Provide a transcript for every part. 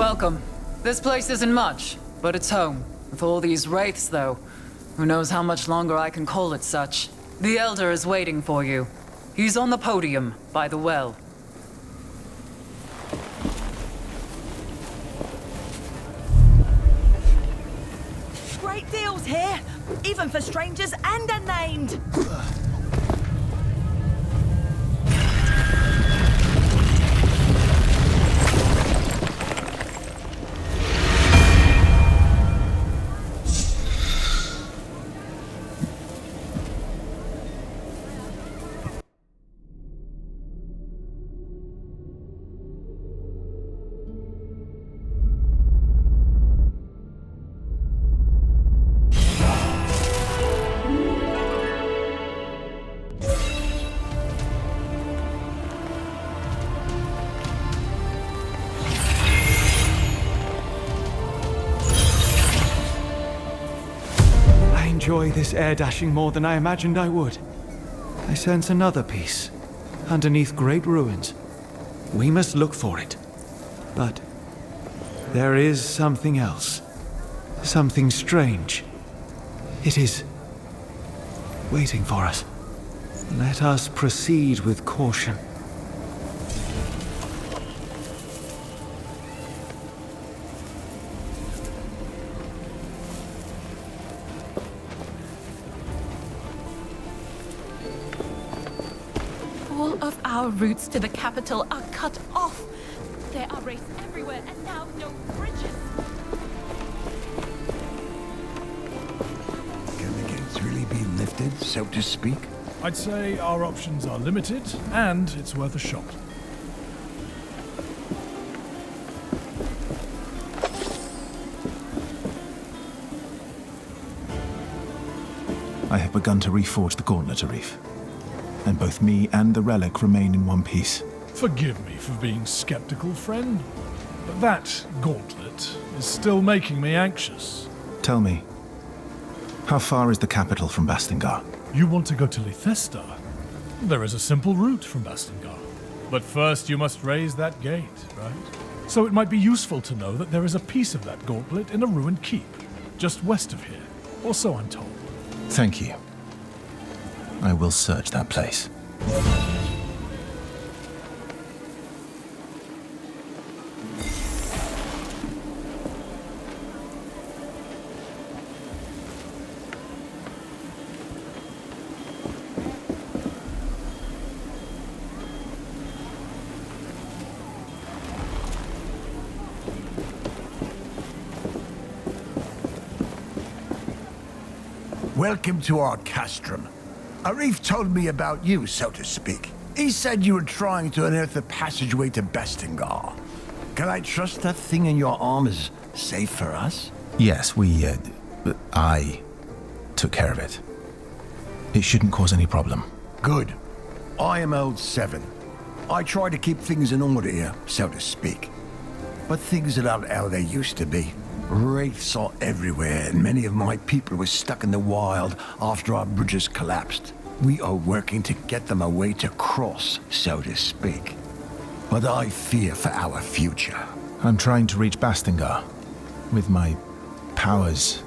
Welcome. This place isn't much, but it's home. With all these wraiths, though, who knows how much longer I can call it such. The Elder is waiting for you. He's on the podium, by the well. Great deals here, even for strangers and unnamed. I enjoy this air dashing more than I imagined I would. I sense another piece, underneath great ruins. We must look for it. But there is something else. Something strange. It is waiting for us. Let us proceed with caution. All of our routes to the capital are cut off. There are wraiths everywhere, and now no bridges. Can the gates really be lifted, so to speak? I'd say our options are limited, and it's worth a shot. I have begun to reforge the Gauntlet, Reigh. And both me and the relic remain in one piece. Forgive me for being skeptical, friend, but that Gauntlet is still making me anxious. Tell me, how far is the capital from Bastingar? You want to go to Lithestar? There is a simple route from Bastingar. But first you must raise that gate, right? So it might be useful to know that there is a piece of that Gauntlet in a ruined keep, just west of here, or so I'm told. Thank you. I will search that place. Welcome to our castrum. Reigh told me about you, so to speak. He said you were trying to unearth the passageway to Bastingar. Can I trust that thing in your arm is safe for us? Yes, I took care of it. It shouldn't cause any problem. Good. I am old 7. I try to keep things in order here, so to speak. But things are not how they used to be. Wraiths are everywhere, and many of my people were stuck in the wild after our bridges collapsed. We are working to get them a way to cross, so to speak. But I fear for our future. I'm trying to reach Bastingar. With my powers,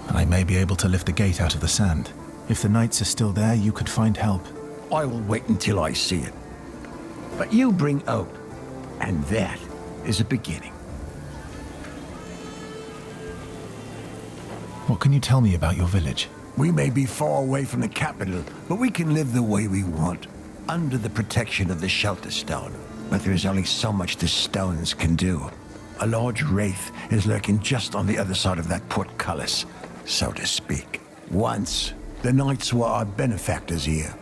I may be able to lift a gate out of the sand. If the knights are still there, you could find help. I will wait until I see it. But you bring hope, and that is a beginning. What can you tell me about your village? We may be far away from the capital, but we can live the way we want, under the protection of the Shelter Stone. But there is only so much the stones can do. A large wraith is lurking just on the other side of that portcullis, so to speak. Once, the knights were our benefactors here.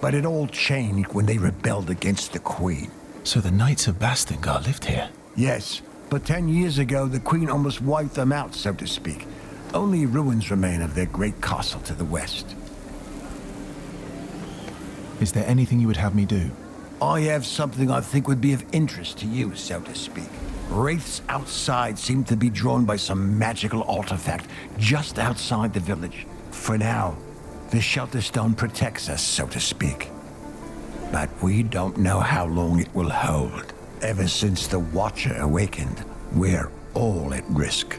But it all changed when they rebelled against the Queen. So the Knights of Bastingar lived here? Yes, but 10 years ago the Queen almost wiped them out, so to speak. Only ruins remain of their great castle to the west. Is there anything you would have me do? I have something I think would be of interest to you, so to speak. Wraiths outside seem to be drawn by some magical artifact just outside the village. For now, the Shelter Stone protects us, so to speak. But we don't know how long it will hold. Ever since the Watcher awakened, We're all at risk.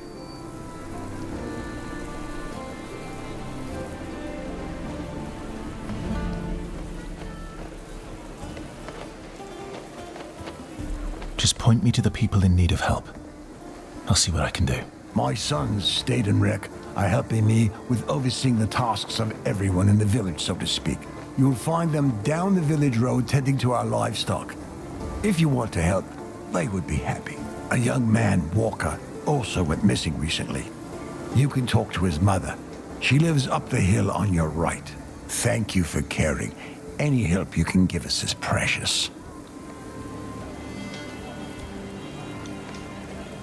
Just point me to the people in need of help. I'll see what I can do. My sons stayed in Reigh, are helping me with overseeing the tasks of everyone in the village, so to speak. You'll find them down the village road tending to our livestock. If you want to help, they would be happy. A young man, Walker, also went missing recently. You can talk to his mother. She lives up the hill on your right. Thank you for caring. Any help you can give us is precious.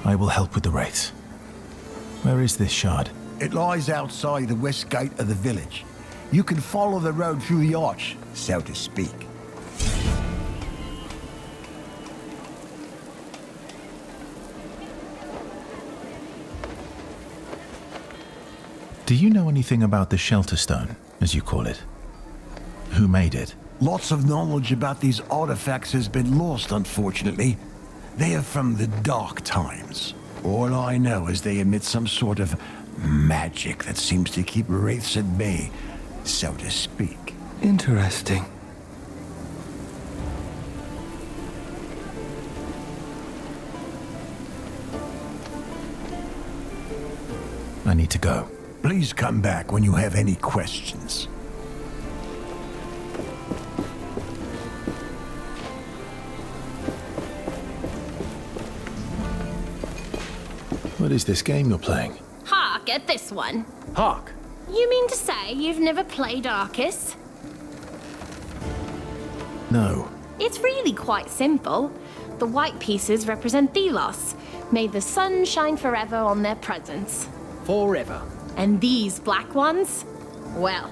I will help with the wraiths. Where is this shard? It lies outside the west gate of the village. You can follow the road through the arch, so to speak. Do you know anything about the Shelter Stone, as you call it? Who made it? Lots of knowledge about these artifacts has been lost, unfortunately. They are from the dark times. All I know is they emit some sort of magic that seems to keep wraiths at bay, so to speak. Interesting. I need to go. Please come back when you have any questions. What is this game you're playing? Hark at this one. Hark! You mean to say you've never played Arcus? No. It's really quite simple. The white pieces represent Thelos. May the sun shine forever on their presence. Forever. And these black ones? Well,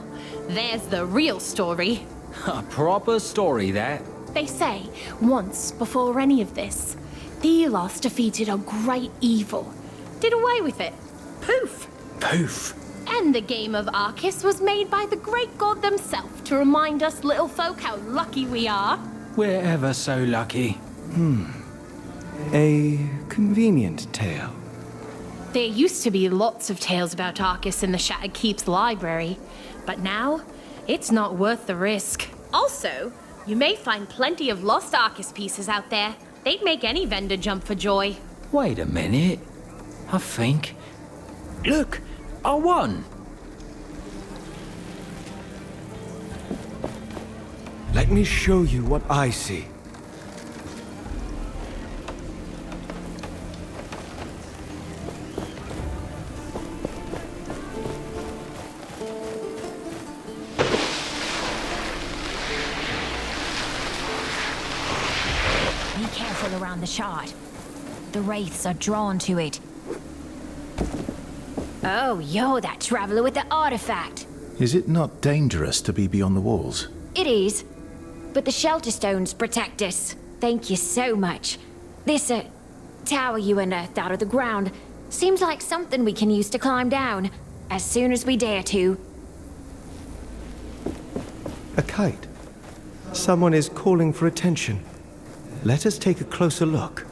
there's the real story. A proper story, that. They say, once before any of this, Thelos defeated a great evil. Did away with it. Poof! Poof. And the game of Arcus was made by the great god themselves to remind us little folk how lucky we are. We're ever so lucky. A convenient tale. There used to be lots of tales about Arcus in the Shattered Keep's library, but now, it's not worth the risk. Also, you may find plenty of lost Arcus pieces out there. They'd make any vendor jump for joy. Wait a minute. I think... Look! I won! Let me show you what I see. Be careful around the shard. The wraiths are drawn to it. Oh, you're that traveler with the artifact. Is it not dangerous to be beyond the walls? It is. But the shelter stones protect us. Thank you so much. This, tower you unearthed out of the ground seems like something we can use to climb down, as soon as we dare to. A kite. Someone is calling for attention. Let us take a closer look.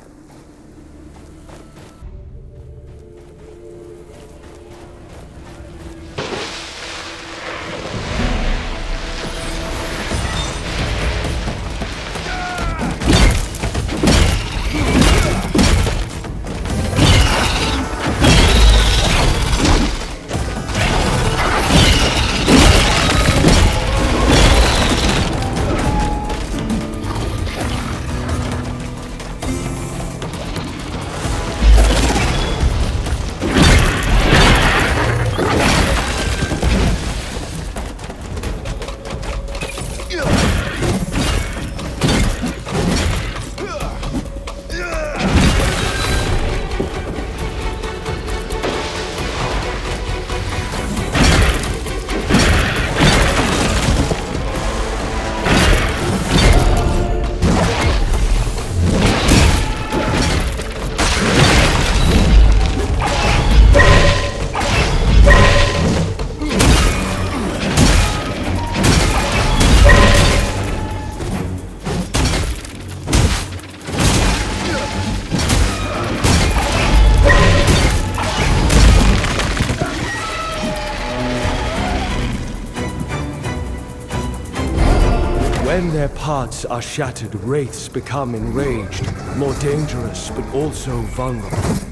When their parts are shattered, wraiths become enraged, more dangerous but also vulnerable.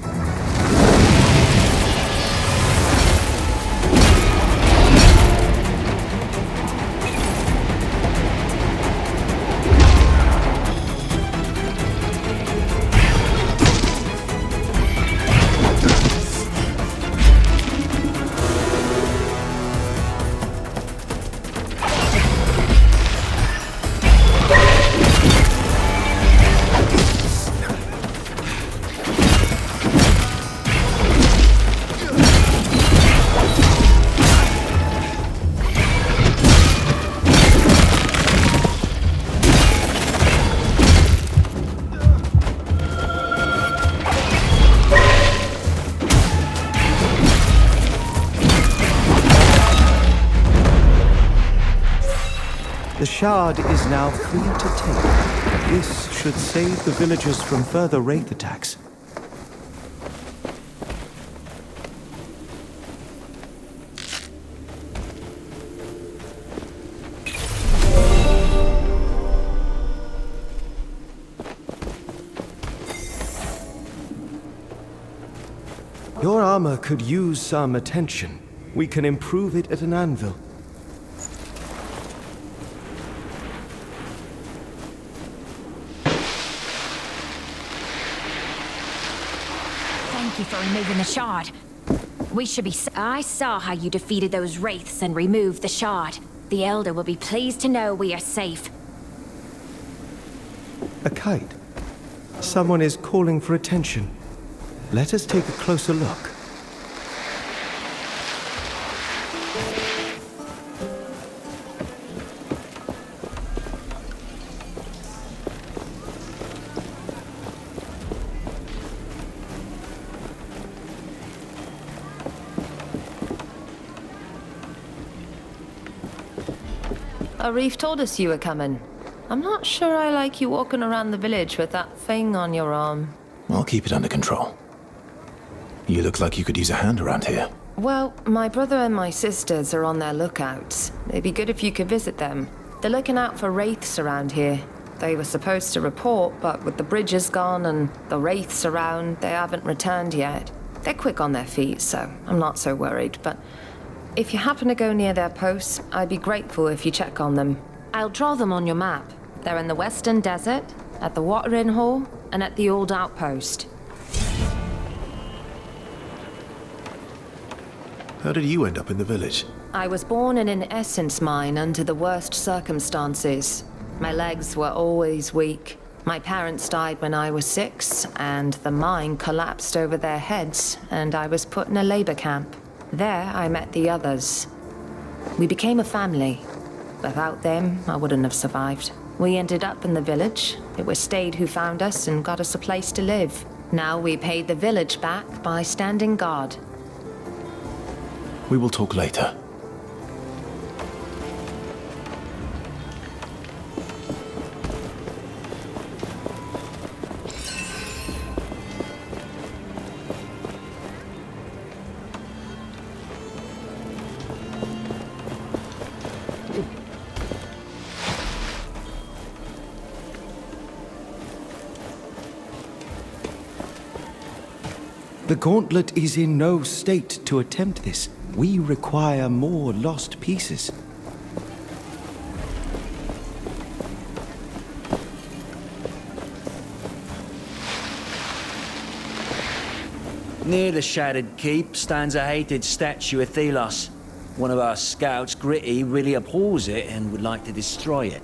The shard is now free to take. This should save the villagers from further wraith attacks. Your armor could use some attention. We can improve it at an anvil. Thank you for removing the shard. We should be... I saw how you defeated those wraiths and removed the shard. The Elder will be pleased to know we are safe. A kite. Someone is calling for attention. Let us take a closer look. Reigh told us you were coming. I'm not sure I like you walking around the village with that thing on your arm. I'll keep it under control. You look like you could use a hand around here. Well, my brother and my sisters are on their lookouts. It'd be good if you could visit them. They're looking out for wraiths around here. They were supposed to report, but with the bridges gone and the wraiths around, they haven't returned yet. They're quick on their feet, so I'm not so worried, but if you happen to go near their posts, I'd be grateful if you check on them. I'll draw them on your map. They're in the Western Desert, at the Watering Hall, and at the Old Outpost. How did you end up in the village? I was born in an essence mine under the worst circumstances. My legs were always weak. My parents died when I was 6, and the mine collapsed over their heads, and I was put in a labor camp. There, I met the others. We became a family. Without them, I wouldn't have survived. We ended up in the village. It was Stade who found us and got us a place to live. Now we paid the village back by standing guard. We will talk later. The Gauntlet is in no state to attempt this. We require more lost pieces. Near the shattered keep stands a hated statue of Thelos. One of our scouts, Gritty, really abhors it and would like to destroy it.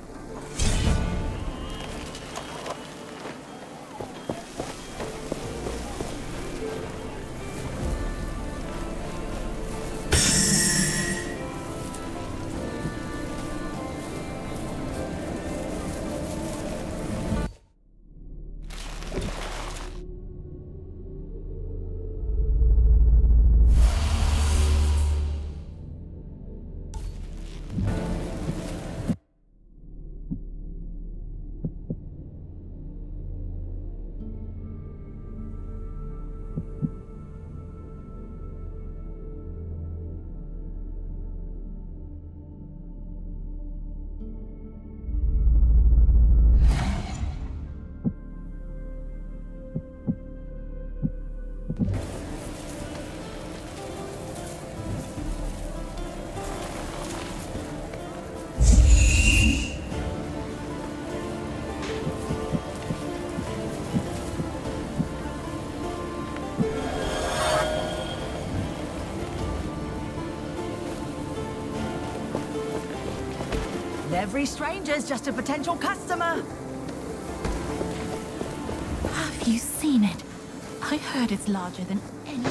every stranger's just a potential customer. Have you seen it? I heard it's larger than any.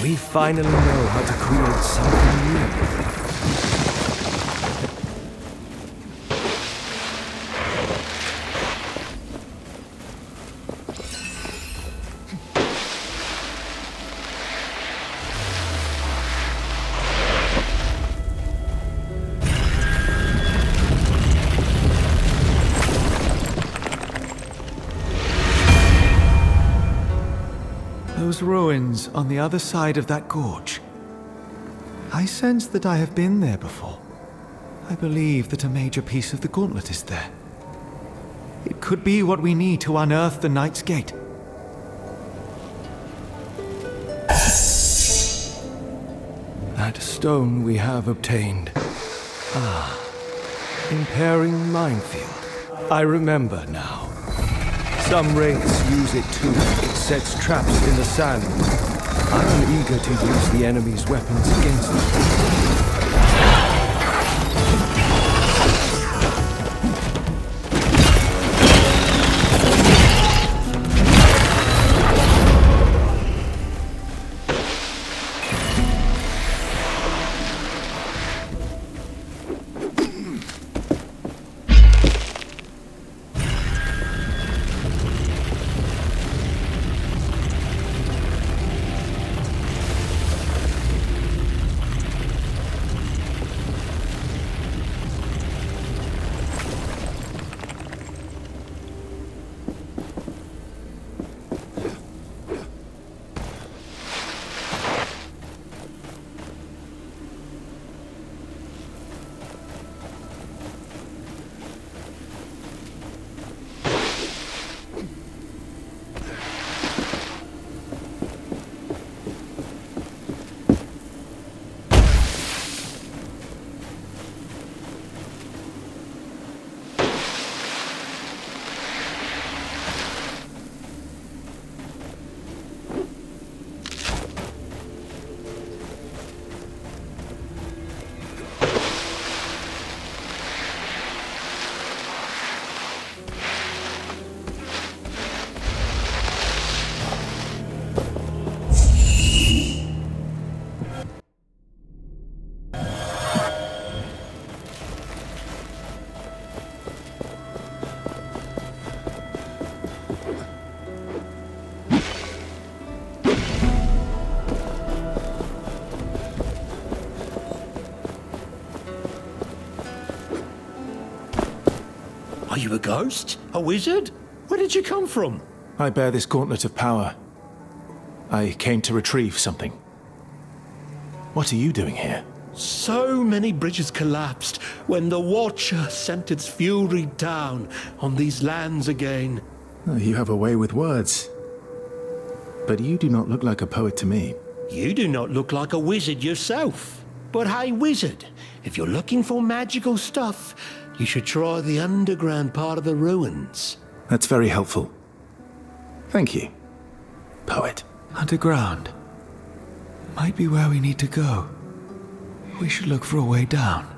We finally know how to create something new. Those ruins on the other side of that gorge. I sense that I have been there before. I believe that a major piece of the Gauntlet is there. It could be what we need to unearth the Knight's Gate. That stone we have obtained. Ah, impairing minefield. I remember now. Some wraiths use it too. It sets traps in the sand. I'm eager to use the enemy's weapons against them. Are you a ghost? A wizard? Where did you come from? I bear this gauntlet of power. I came to retrieve something. What are you doing here? So many bridges collapsed when the Watcher sent its fury down on these lands again. You have a way with words. But you do not look like a poet to me. You do not look like a wizard yourself. But hey, wizard, if you're looking for magical stuff, you should try the underground part of the ruins. That's very helpful. Thank you, poet. Underground. Might be where we need to go. We should look for a way down.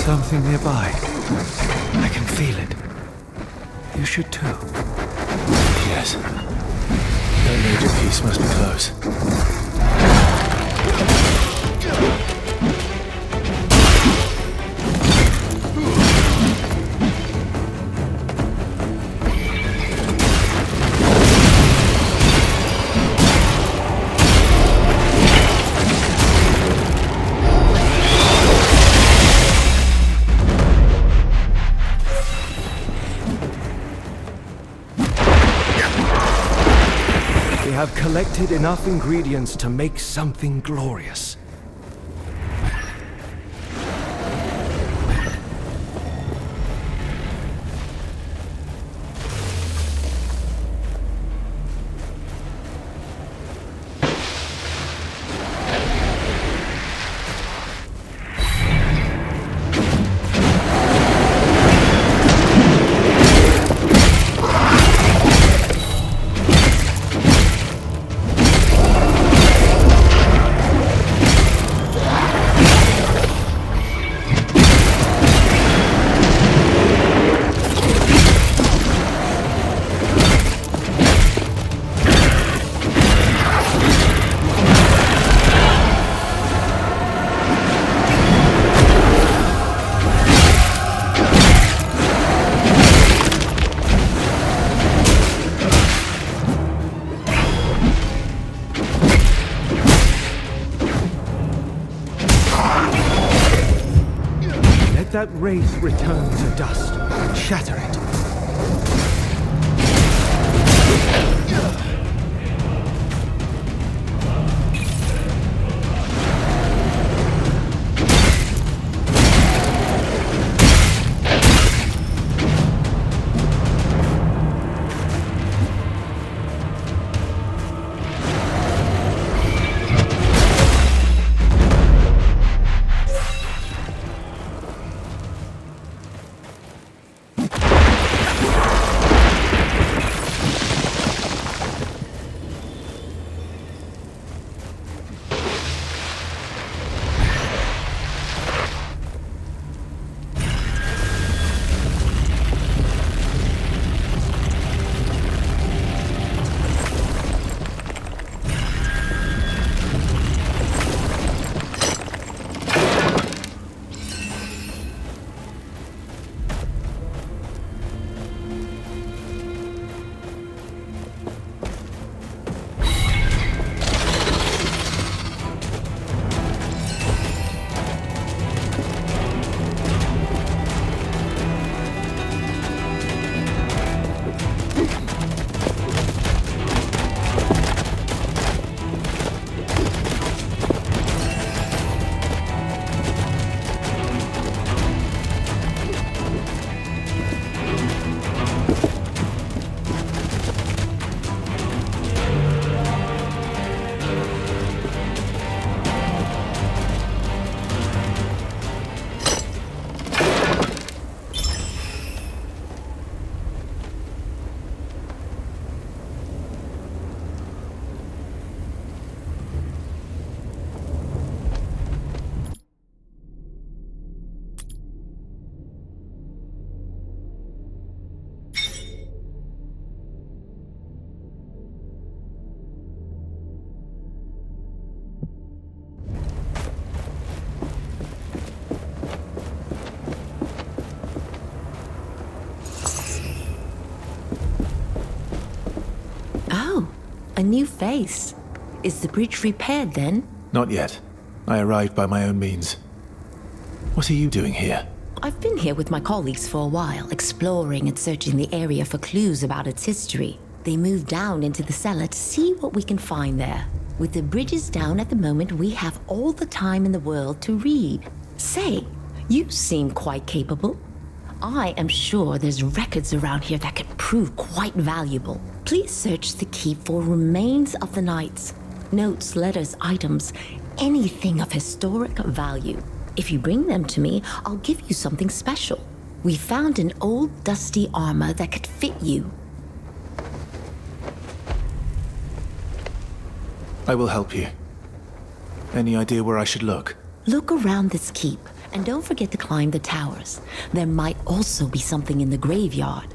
Something nearby. I can feel it. You should too. Yes. That major piece must be close. Have collected enough ingredients to make something glorious. That wraith return to dust. Shatter it. A new face. Is the bridge repaired then? Not yet. I arrived by my own means. What are you doing here? I've been here with my colleagues for a while, exploring and searching the area for clues about its history. They moved down into the cellar to see what we can find there. With the bridges down at the moment, we have all the time in the world to read. Say, you seem quite capable. I am sure there's records around here that could prove quite valuable. Please search the keep for remains of the knights. Notes, letters, items, anything of historic value. If you bring them to me, I'll give you something special. We found an old dusty armor that could fit you. I will help you. Any idea where I should look? Look around this keep, and don't forget to climb the towers. There might also be something in the graveyard.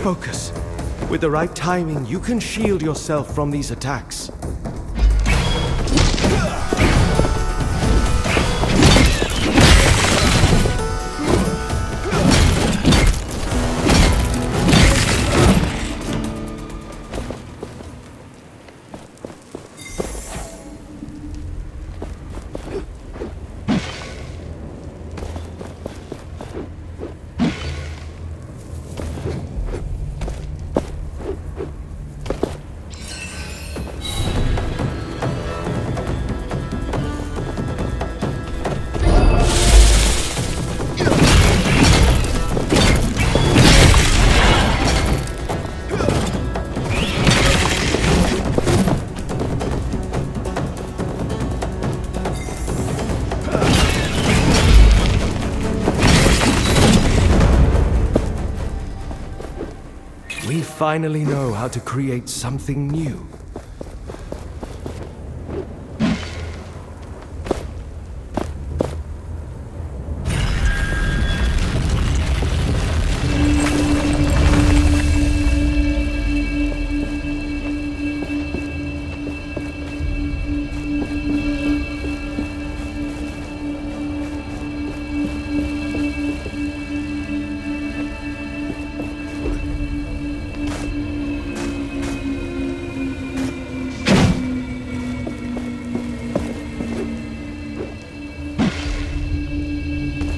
Focus. With the right timing, you can shield yourself from these attacks. We finally know how to create something new.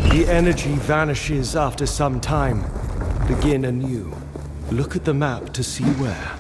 The energy vanishes after some time. Begin anew. Look at the map to see where.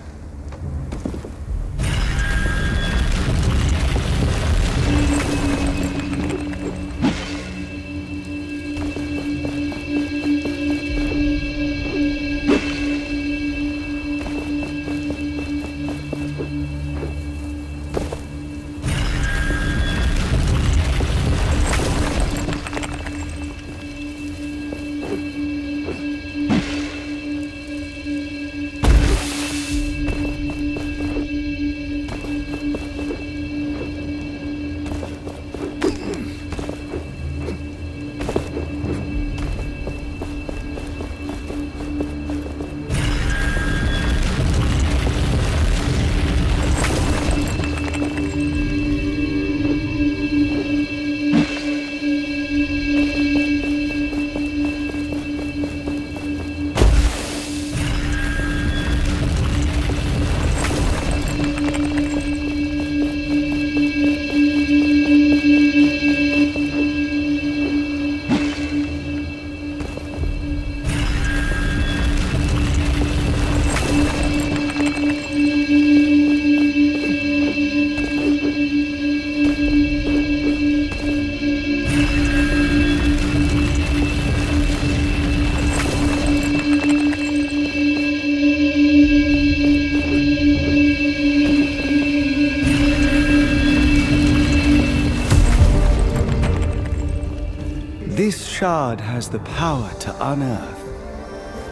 This shard has the power to unearth.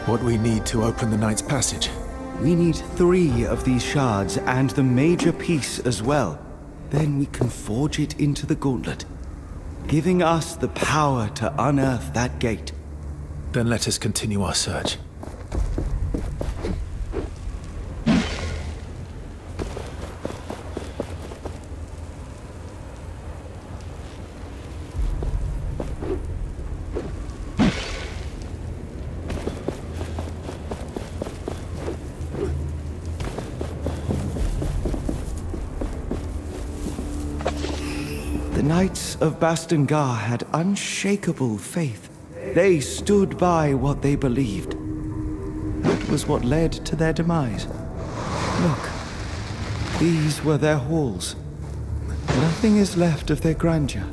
What we need to open the Knight's Passage? We need 3 of these shards and the major piece as well. Then we can forge it into the Gauntlet, giving us the power to unearth that gate. Then let us continue our search. The Knights of Bastingar had unshakable faith. They stood by what they believed. That was what led to their demise. Look, these were their halls. Nothing is left of their grandeur.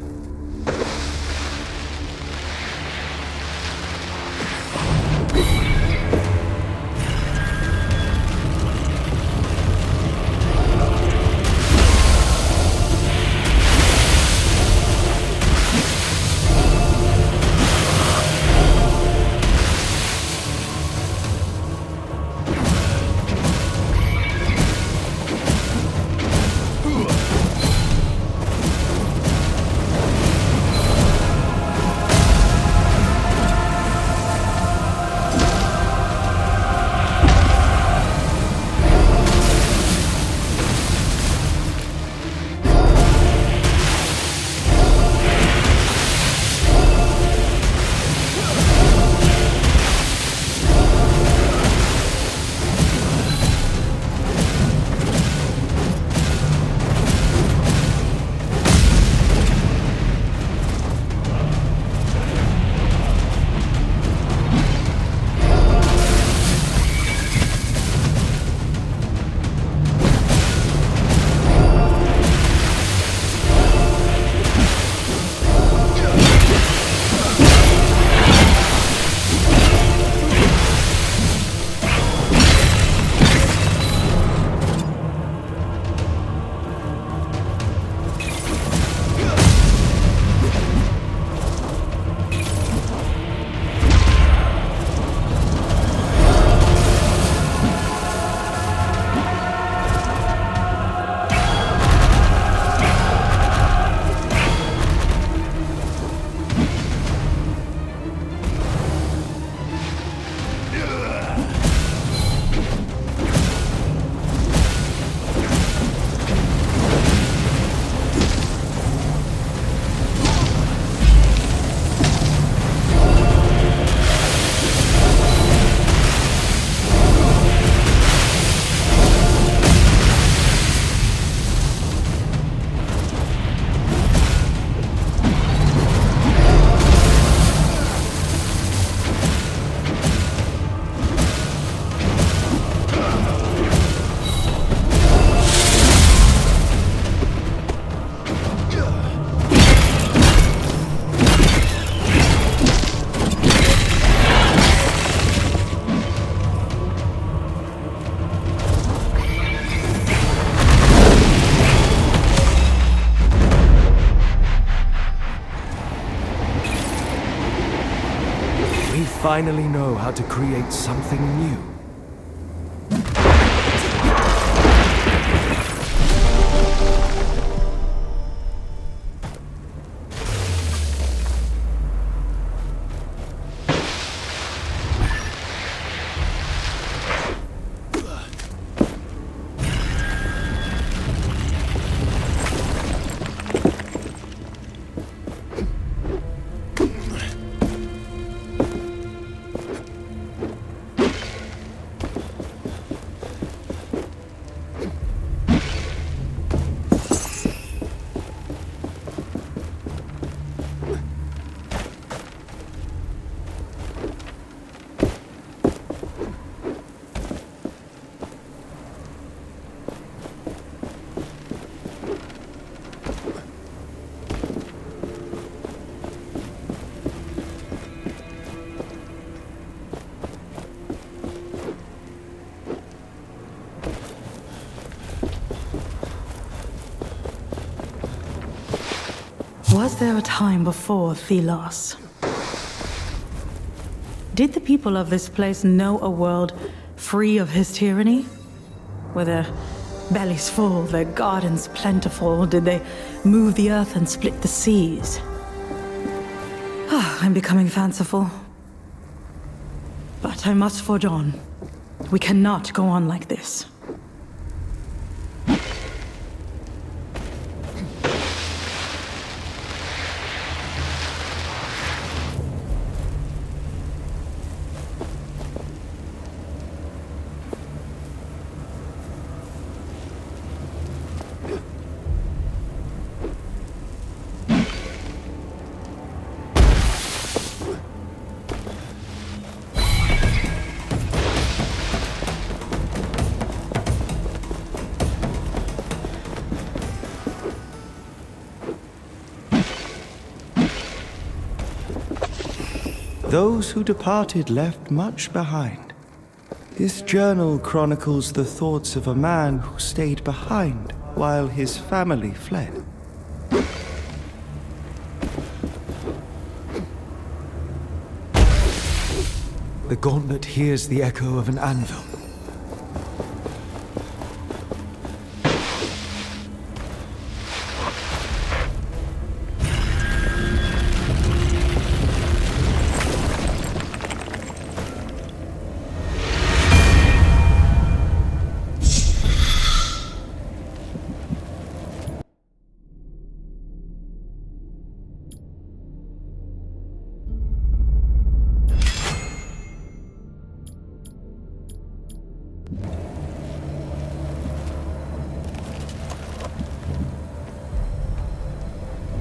We finally know how to create something new. Was there a time before Thelos? Did the people of this place know a world free of his tyranny? Were their bellies full, their gardens plentiful? Did they move the earth and split the seas? I'm becoming fanciful. But I must forge on. We cannot go on like this. Those who departed left much behind. This journal chronicles the thoughts of a man who stayed behind while his family fled. The gauntlet hears the echo of an anvil.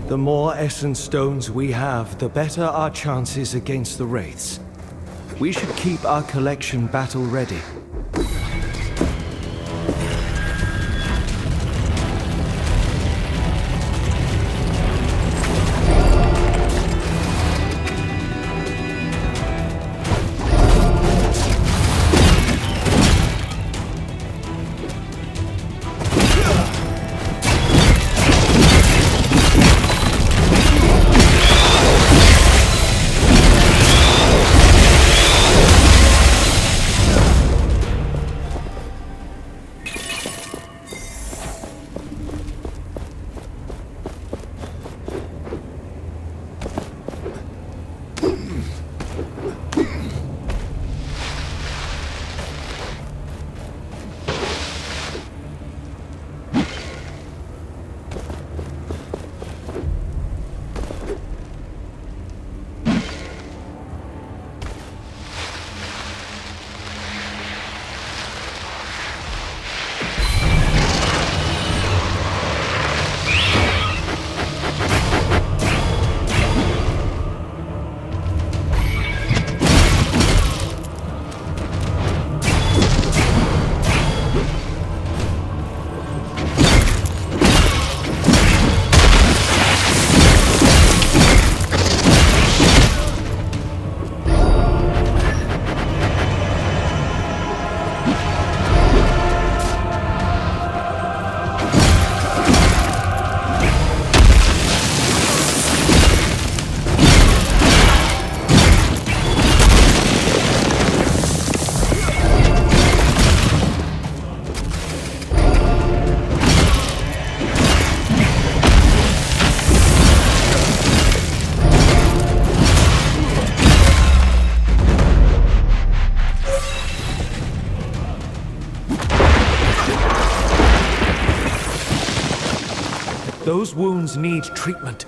The more essence stones we have, the better our chances against the wraiths. We should keep our collection battle ready. Those wounds need treatment.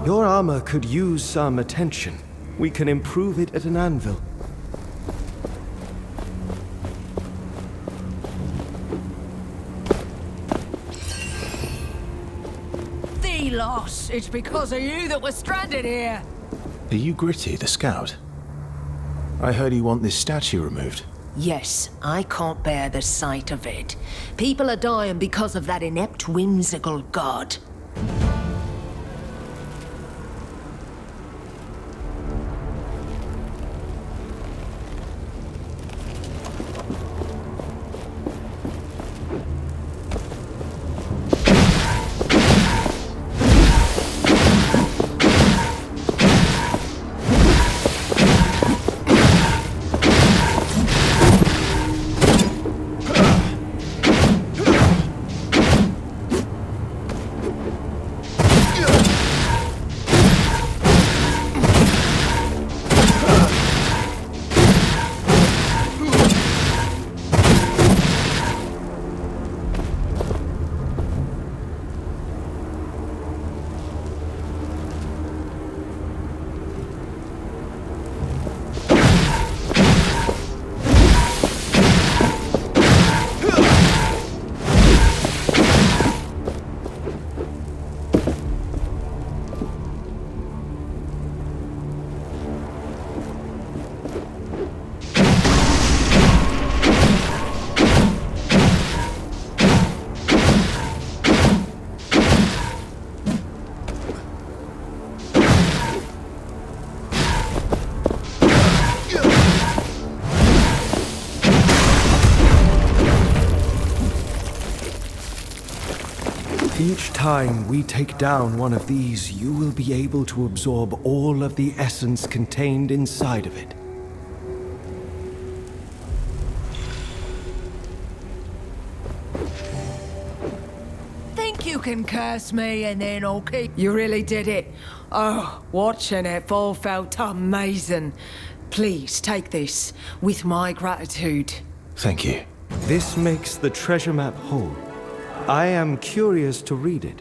Your armor could use some attention. We can improve it at an anvil. The loss! It's because of you that we're stranded here! Are you Gritty, the scout? I heard you want this statue removed. Yes, I can't bear the sight of it. People are dying because of that inept, whimsical god. Each time we take down one of these, you will be able to absorb all of the essence contained inside of it. Think you can curse me and then I'll keep... You really did it. Oh, watching it all felt amazing. Please take this with my gratitude. Thank you. This makes the treasure map whole. I am curious to read it.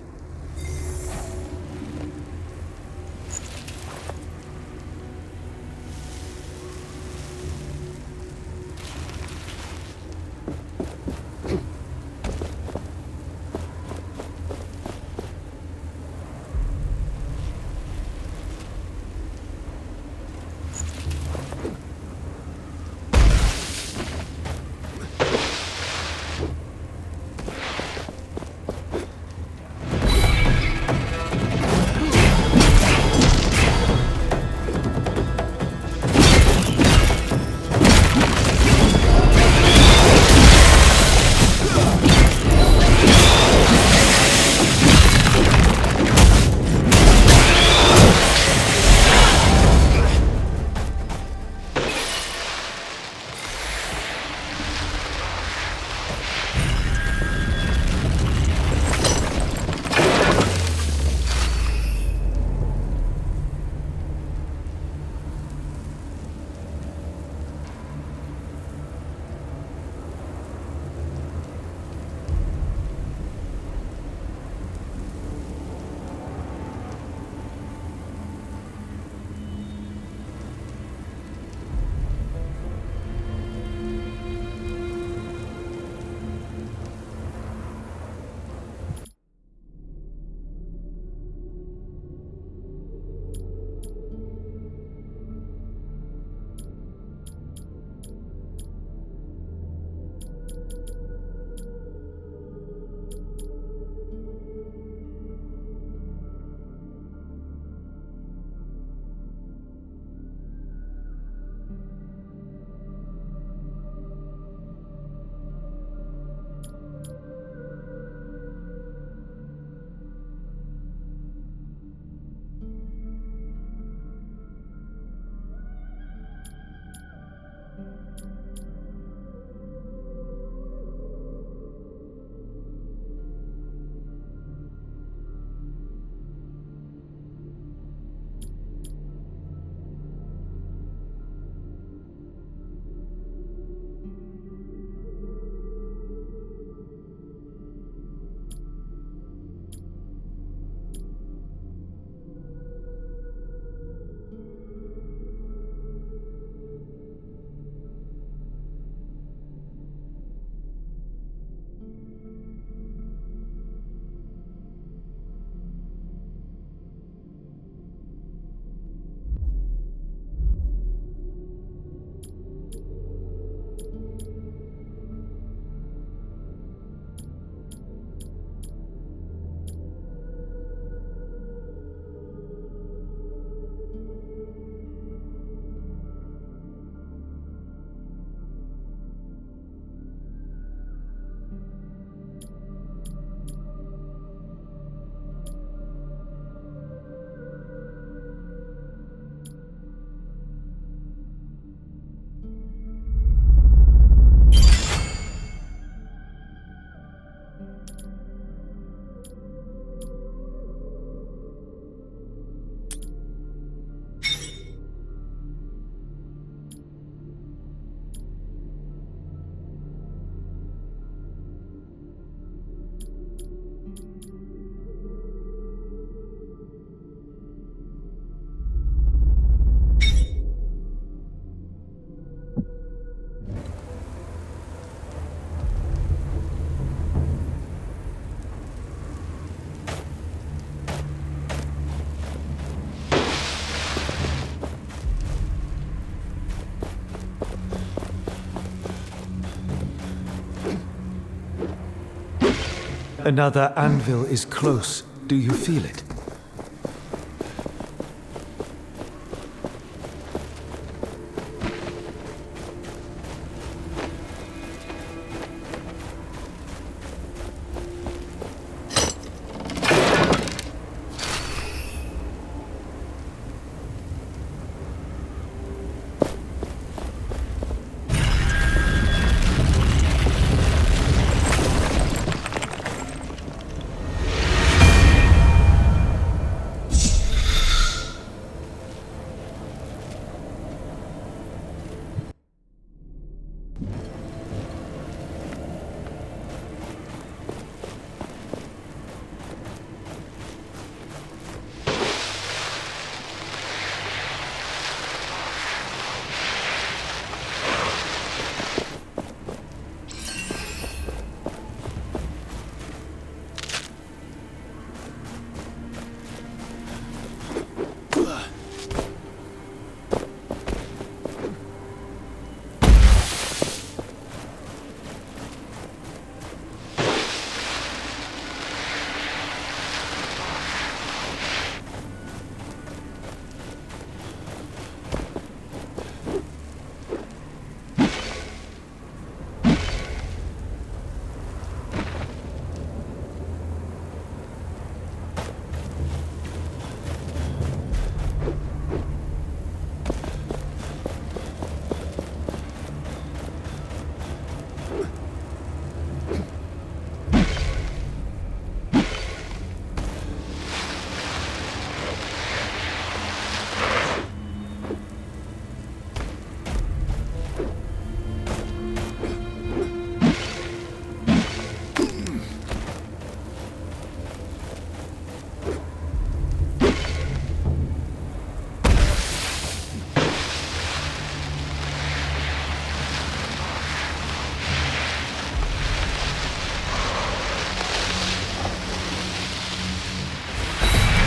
Another anvil is close. Do you feel it?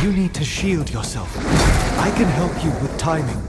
You need to shield yourself. I can help you with timing.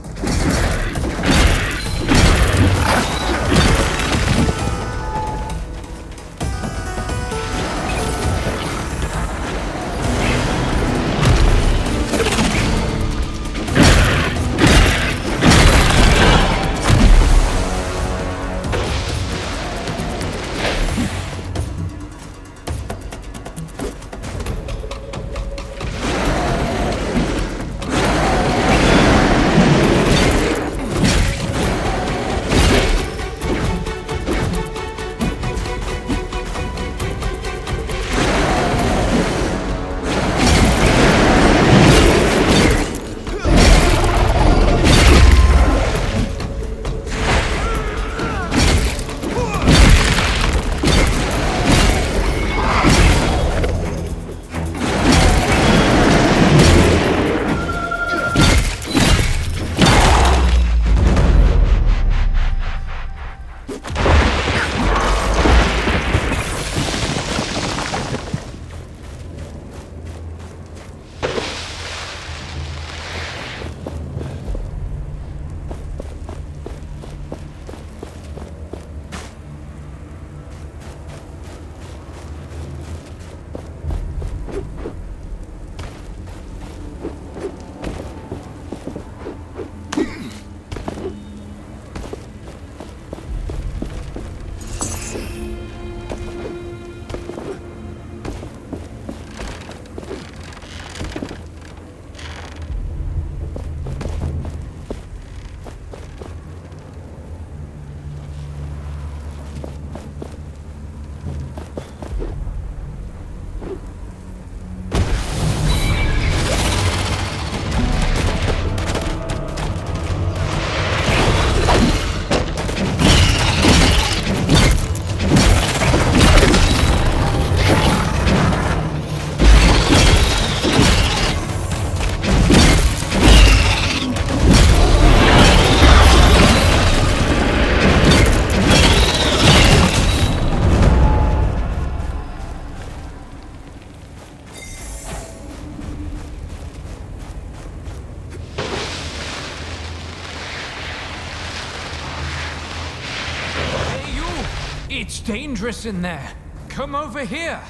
It's dangerous in there. Come over here.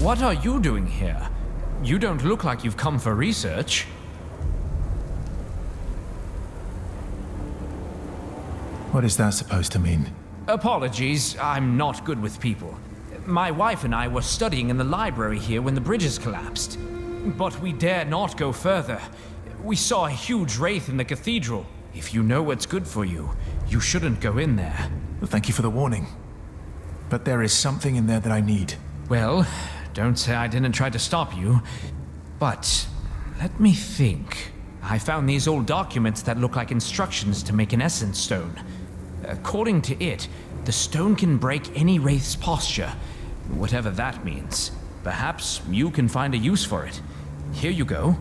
What are you doing here? You don't look like you've come for research. What is that supposed to mean? Apologies, I'm not good with people. My wife and I were studying in the library here when the bridges collapsed. But we dare not go further. We saw a huge wraith in the cathedral. If you know what's good for you, you shouldn't go in there. Well, thank you for the warning. But there is something in there that I need. Well, don't say I didn't try to stop you. But let me think. I found these old documents that look like instructions to make an essence stone. According to it, the stone can break any wraith's posture, whatever that means. Perhaps you can find a use for it. Here you go.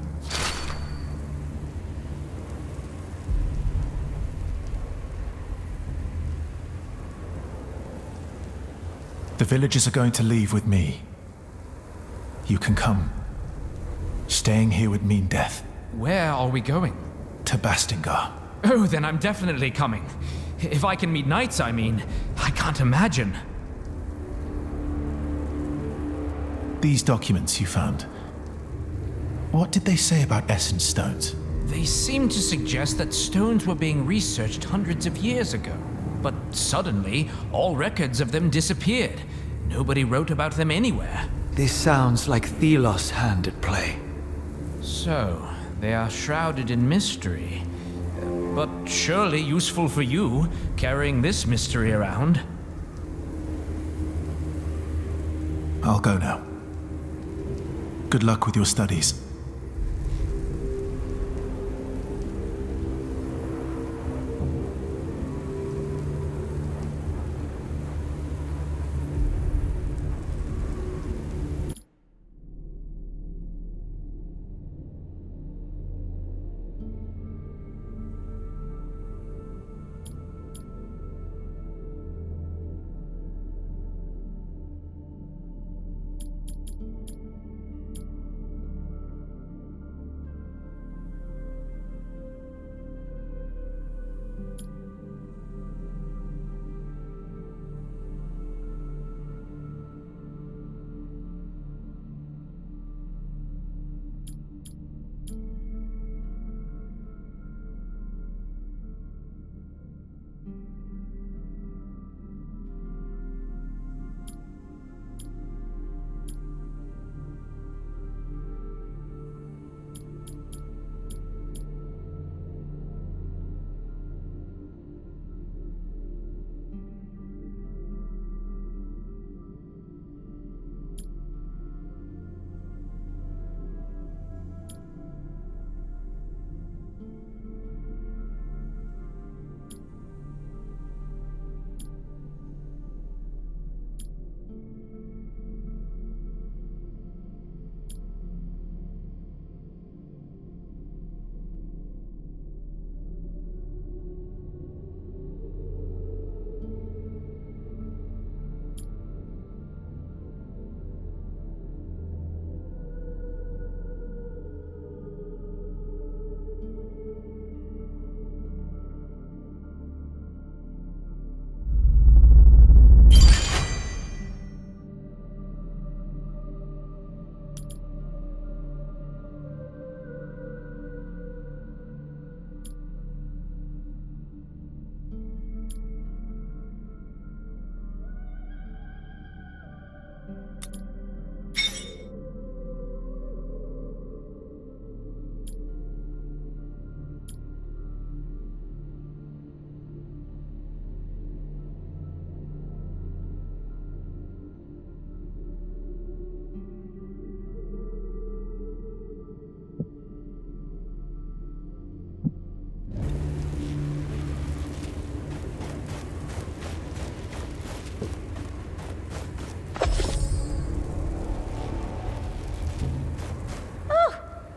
The villagers are going to leave with me. You can come. Staying here would mean death. Where are we going? To Bastingar. Oh, then I'm definitely coming. If I can meet knights, I mean. I can't imagine. These documents you found. What did they say about essence stones? They seem to suggest that stones were being researched hundreds of years ago. But suddenly, all records of them disappeared. Nobody wrote about them anywhere. This sounds like Thelos' hand at play. So, they are shrouded in mystery. But surely useful for you, carrying this mystery around. I'll go now. Good luck with your studies.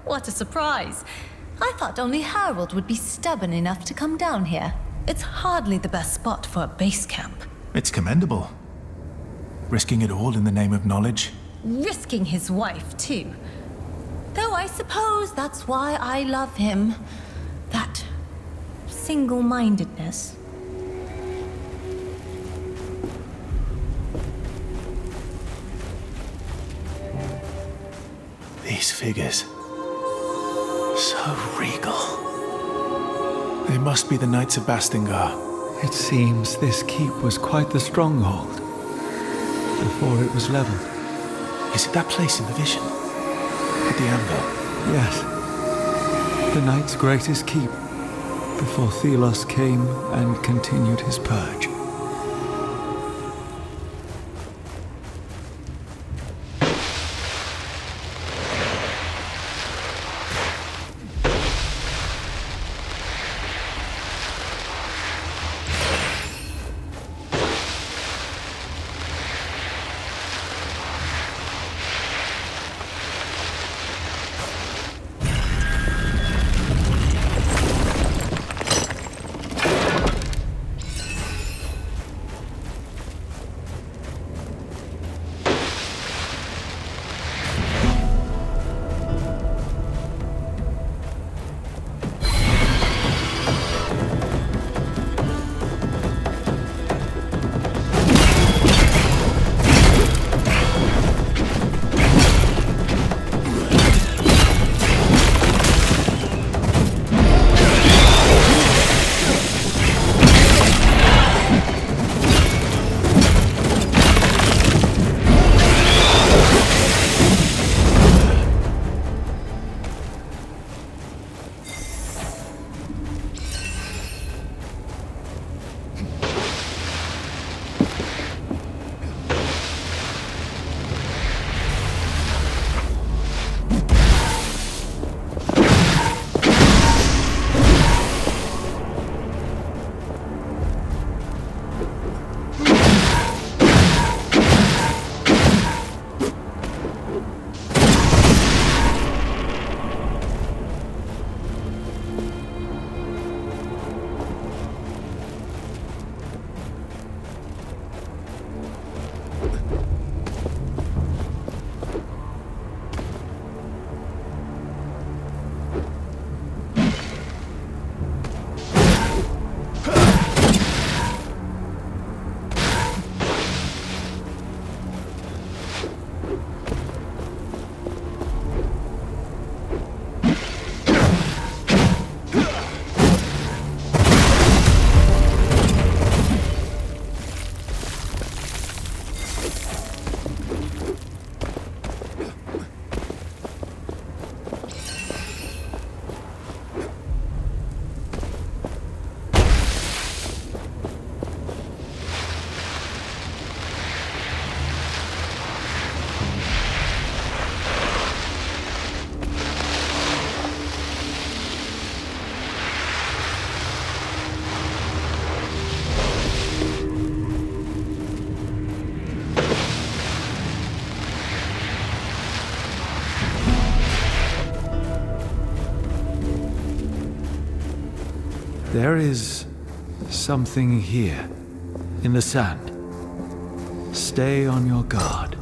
What a surprise. I thought only Harold would be stubborn enough to come down here. It's hardly the best spot for a base camp. It's commendable. Risking it all in the name of knowledge. Risking his wife, too. Though I suppose that's why I love him. That single-mindedness. figures. So regal. They must be the Knights of Bastingar. It seems this keep was quite the stronghold before it was leveled. Is it that place in the vision? With the anvil? Yes. The Knight's greatest keep before Thelos came and continued his purge. There is something here, in the sand. Stay on your guard.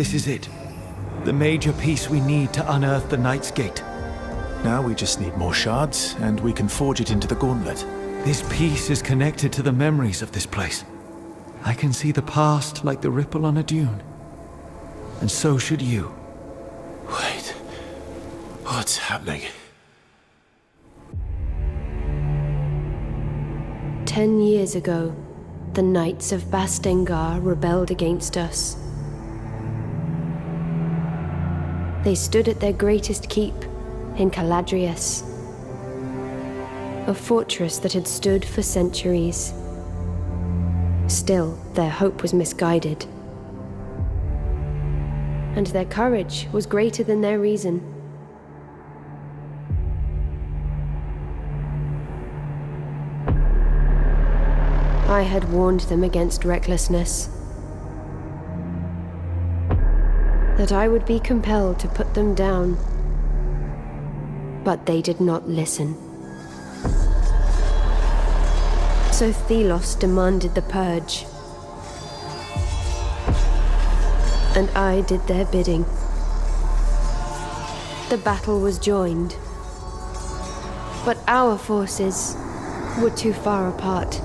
This is it. The major piece we need to unearth the Knight's Gate. Now we just need more shards, and we can forge it into the Gauntlet. This piece is connected to the memories of this place. I can see the past like the ripple on a dune. And so should you. Wait. What's happening? 10 years ago, the Knights of Bastingar rebelled against us. They stood at their greatest keep in Caladrius, a fortress that had stood for centuries. Still, their hope was misguided, and their courage was greater than their reason. I had warned them against recklessness. That I would be compelled to put them down. But they did not listen. So Thelos demanded the purge. And I did their bidding. The battle was joined. But our forces were too far apart.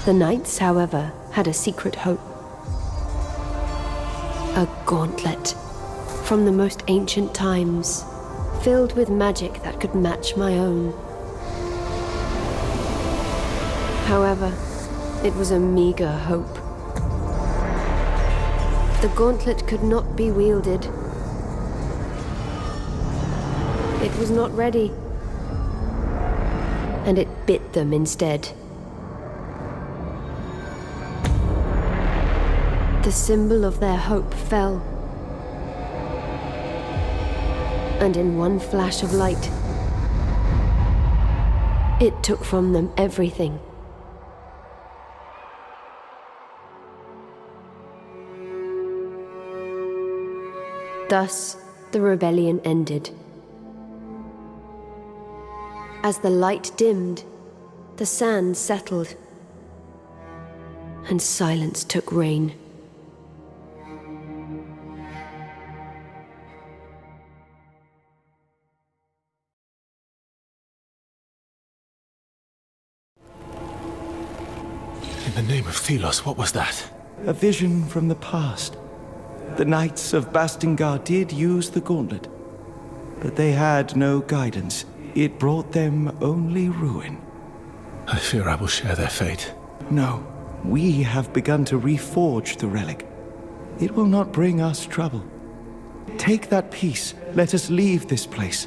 The knights, however, had a secret hope. A gauntlet from the most ancient times, filled with magic that could match my own. However, it was a meager hope. The gauntlet could not be wielded. It was not ready. And it bit them instead. The symbol of their hope fell. And in one flash of light, it took from them everything. Thus, the rebellion ended. As the light dimmed, the sand settled, and silence took reign. In the name of Thelos, what was that? A vision from the past. The knights of Bastingar did use the gauntlet, but they had no guidance. It brought them only ruin. I fear I will share their fate. No, we have begun to reforge the relic. It will not bring us trouble. Take that piece, let us leave this place.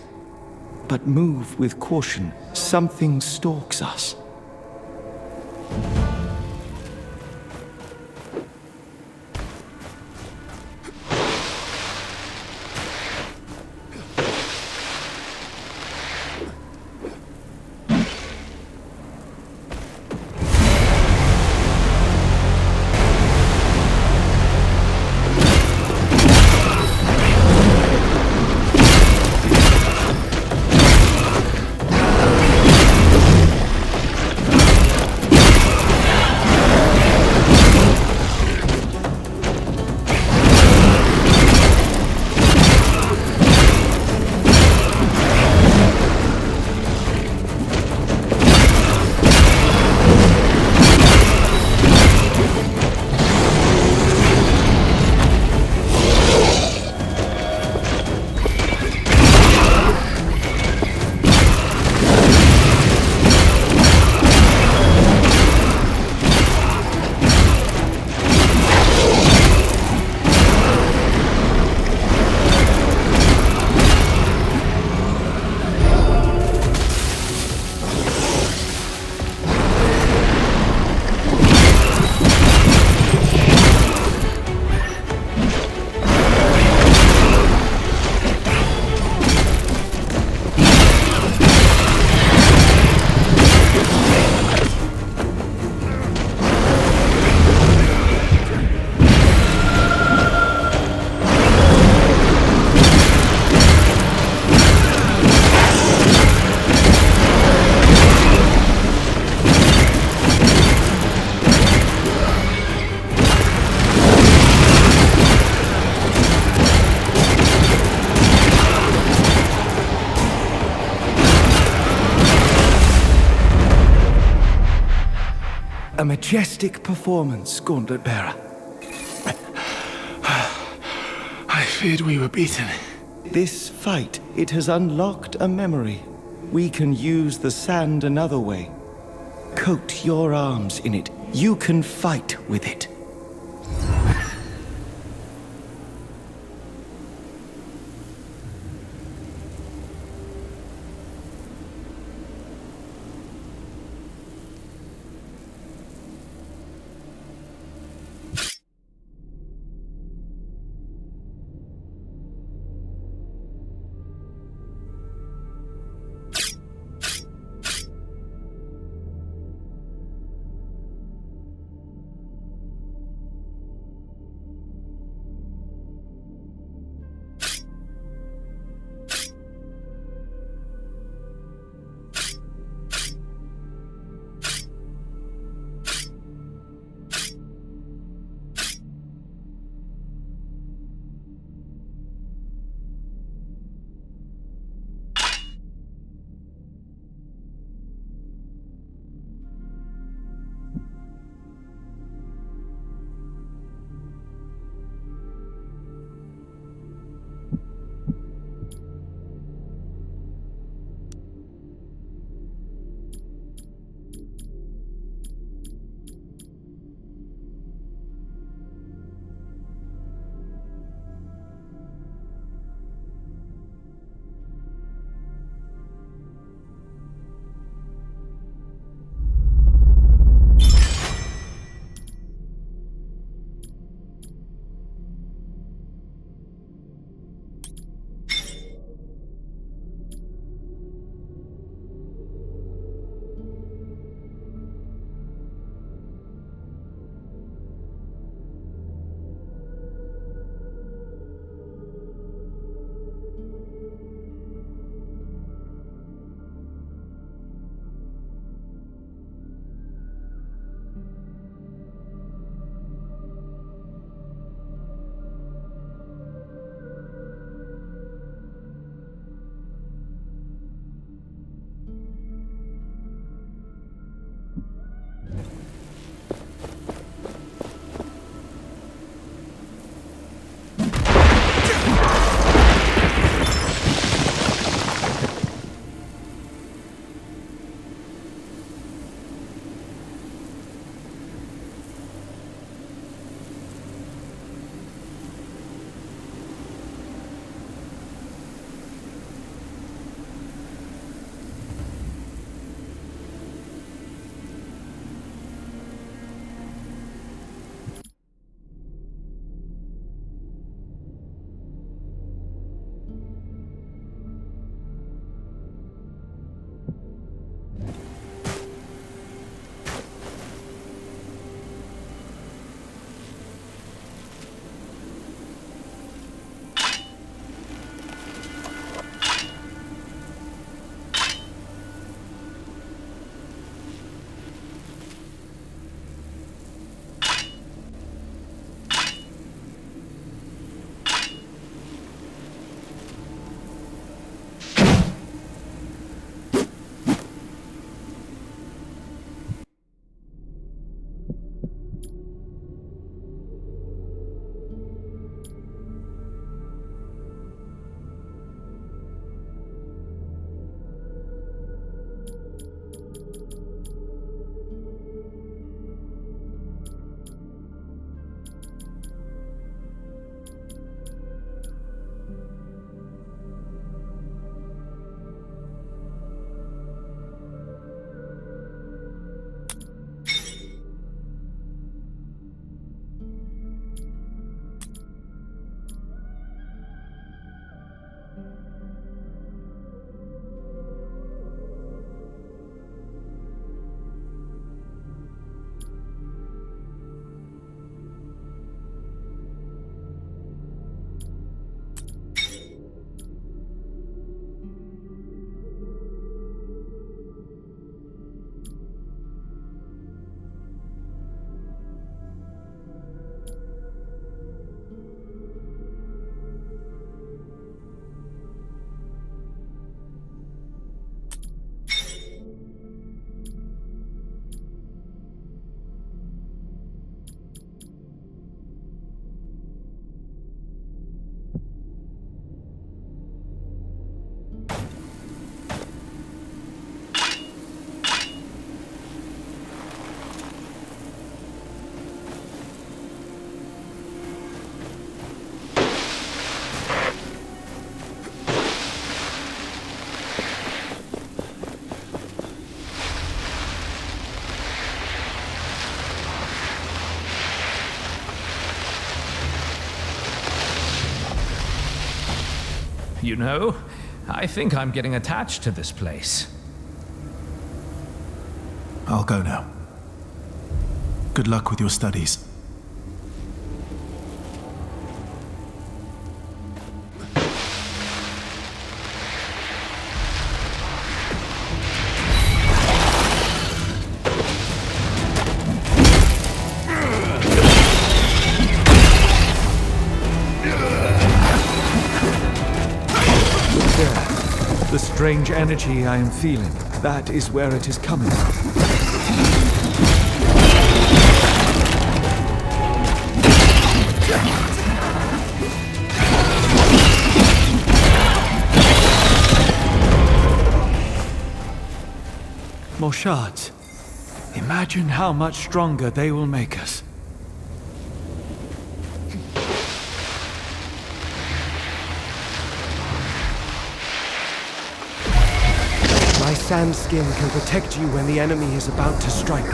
But move with caution. Something stalks us. A majestic performance, Gauntlet Bearer. I feared we were beaten. This fight, it has unlocked a memory. We can use the sand another way. Coat your arms in it. You can fight with it. You know, I think I'm getting attached to this place. I'll go now. Good luck with your studies. The strange energy I am feeling, that is where it is coming from. More shards. Imagine how much stronger they will make us. My sand skin can protect you when the enemy is about to strike.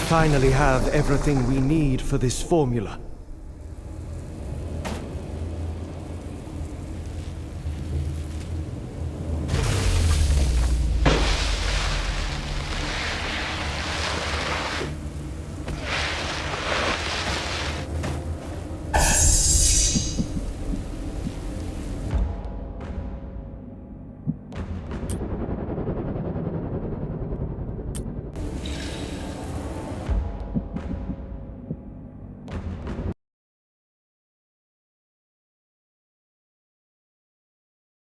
Finally have everything we need for this formula.